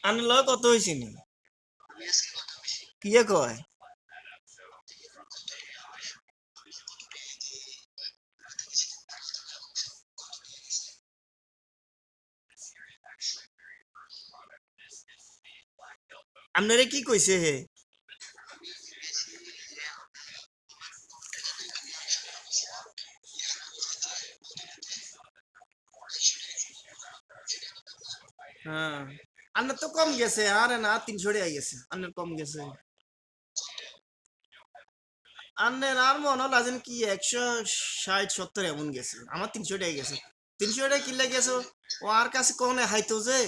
আনে লয় কত হয়েছে নি কি কয় আপনারে কি কইছে হে হ্যাঁ আন্নার তো কম গেছে আরে না 300 টাকা গেছে আন্নার কম গেছে আন্নের আর মনে হল আছেন কি 160-70 এমন গেছে আমার 300 টাকা গেছে 300 টাকা কিনলে গেছো ও আর কাছে কোনে হাইতো যে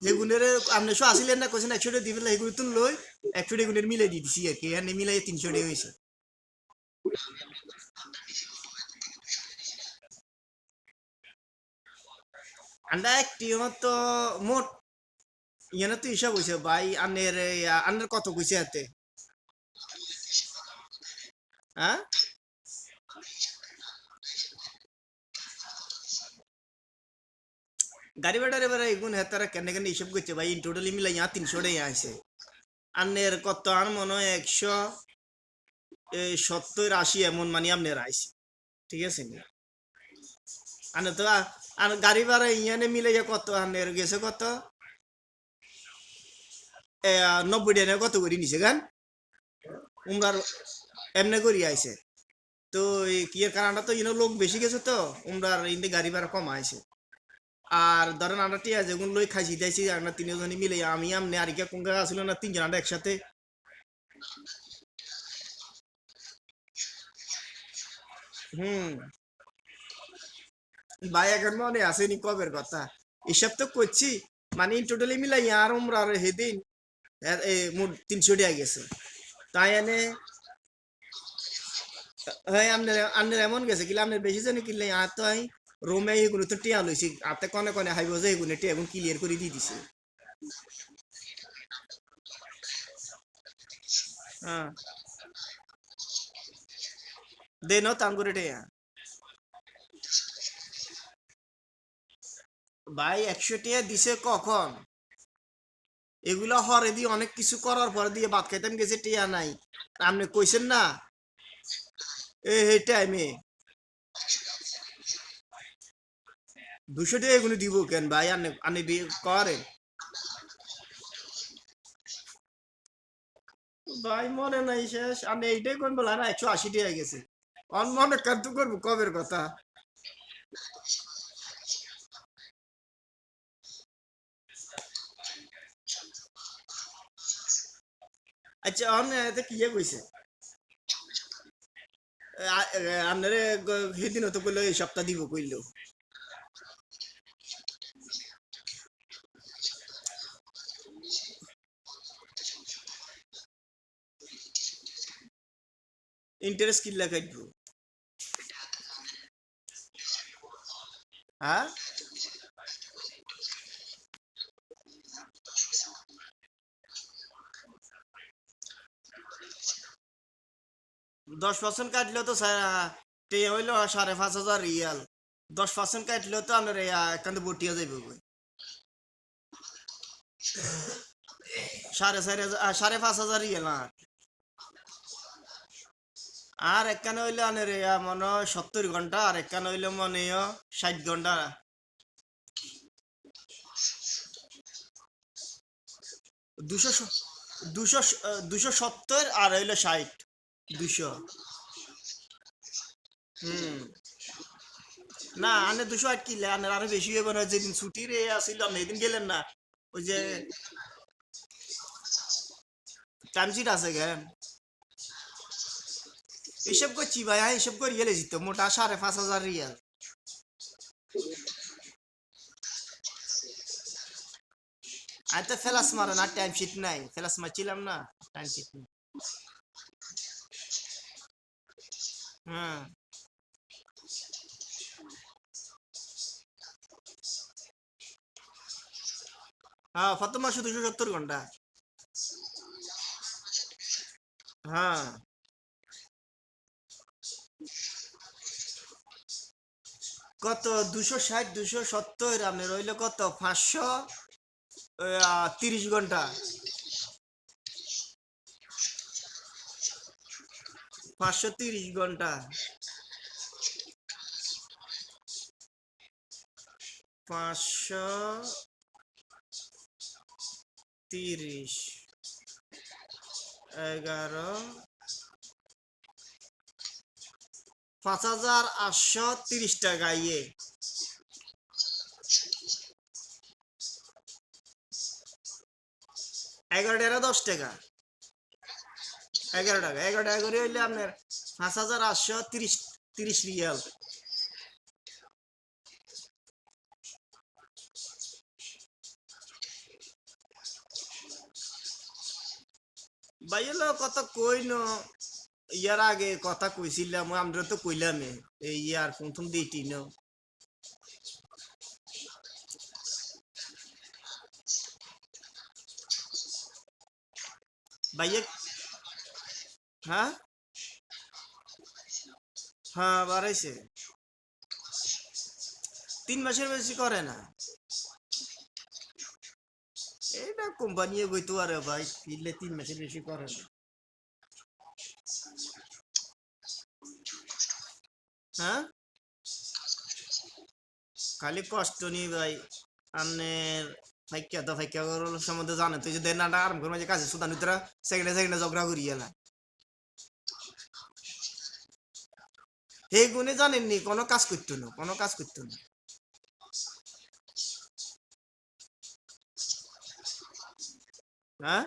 হেগুনের আপনি শো আসিলেন না কোছেন 100 টাকা দিবেন হেগুলি তুন লই 100 টাকা গুনের মিলাই দিয়ে দিছি আর কি এখানে মিলাই 300 টাকা হয়েছে আন্ডা একটি তো মোট ইয়ানে তো হিসাব হয়েছে ভাই আন্নের আন্নের কত কইছে এতে হ্যাঁ গাড়ি ভাড়ার এবারে এগুন হেতারা কেন কেন হিসাব করছে ভাই ইন টোটালি মিলাই ইয়া 300 টাকা আছে আন্নের কত আর মনে হয় 170-80 এমন মানে আপনার আইছে ঠিক আছে নি আনে তো আর গাড়ি ভাড়া ইয়ানে মিলে কত আনের গেছে কত 90 টাকা কত করে নিছে গান উমরার এমনি করি আইছে তো এই কি এর কারণটা তো ইনো লোক বেশি গেছে তো উমরার ইন্দে গাড়ি ভাড়া কম আইছে আর ধরেন আমরা টিয়া যেগুন লই খাইছি যাইছি আমরা তিনজনই মিলে আমি আমনে আর কে কোন জায়গা ছিল না তিনজন আমরা একসাথে হুম ভাই এখন মনে আসেনি কবের কথা এসব তো করছি মানে টোটালি মিলাই আর উমরা আর হেদিন মোট 300 টাকা গেছে তাই এনে হ্যাঁ আপনার এমন গেছে কিলা আপনার বেশি জানি কিনলে আর তো আই রোমে এগুলো তো টিয়া লইছি আতে কনে কনে হাইব যে এগুলো টিয়া এখন ক্লিয়ার করে দিয়ে দিছে হ্যাঁ দেন তাম করে টিয়া ভাই 100 টিয়া দিছে কখন এগুলা হরে দিয়ে অনেক কিছু করার পর দিয়ে ভাত খাইতাম গেছে টিয়া নাই আপনি কইছেন না এই টাইমে 200 টাকা এগুলো দিব কেন ভাই আনে আনে দিয়ে করেন ভাই মনে নাই শেষ আমি এইটাই কোন বলা না 180 টাকা গেছে অন মনে কান্ত করবো কবের কথা আচ্ছা অন এতে কি কইছে আপনারে সেদিন তো কইলো এই সপ্তাহ দিব কইলো ইন্টারেস্ট কিল্লা কাটবো হ্যাঁ 10% কাটলেও তো তে হইলো 5,500 রিয়াল 10% কাটলেও তো আপনার একান্ত বটিয়া যাইব 5,500 রিয়াল আর একখানে হইলো আনের মনে হয় 70 ঘন্টা আর একখানে হইলো মনে হয় 60 ঘন্টা 200 200 270 আর হইলো 60 200 হুম না আনে 208 কিনলে আনের আরো বেশি হবে না যেদিন ছুটির আসিল আপনি এদিন গেলেন না ওই যে টাইমশিট আছে কেন হিসেব করছি ভাই হ্যাঁ হিসেব করে গেলেছি তো মোটা 5,500 রিয়াল আমি তো ফেলাস মারা না টাইমশিট নাই ফেলাস মারছিলাম না টাইমশিট নেই হ্যাঁ হ্যাঁ কত মাস 270 ঘন্টা হ্যাঁ কত 260 270 আপনার রইল কত 530 ঘন্টা 530 ঘন্টা 530 11 5830 টাকা ইয়ে 11 টাকা 10 টাকা 11 টাকা করে হইলে আপনার 5830 রিয়াল ভাই হলো কথা কই ন ইয়ার আগে কথা কইছিলাম আমরা তো কইলাম এই ইয়ার প্রথম দিইটি ন ভাইয়া হ্যাঁ হ্যাঁ বাড়াইছে 3 মাসের বেশি করে না এইটা কোম্পানি বইতো আরে ভাই ফিরলে 3 মাসের বেশি করে না হ্যাঁ খালি কষ্ট নি ভাই আপনার ফাইকা সম্বন্ধে জানে তুই যে দেড় নাটা আরাম করে মাঝে কাছে সুদান ভিতরে সেকেন্ডে সেকেন্ডে ঝগড়া করি গেলা এই গুণে জানেননি কোনো কাজ করতো না কোনো কাজ করতো না হ্যাঁ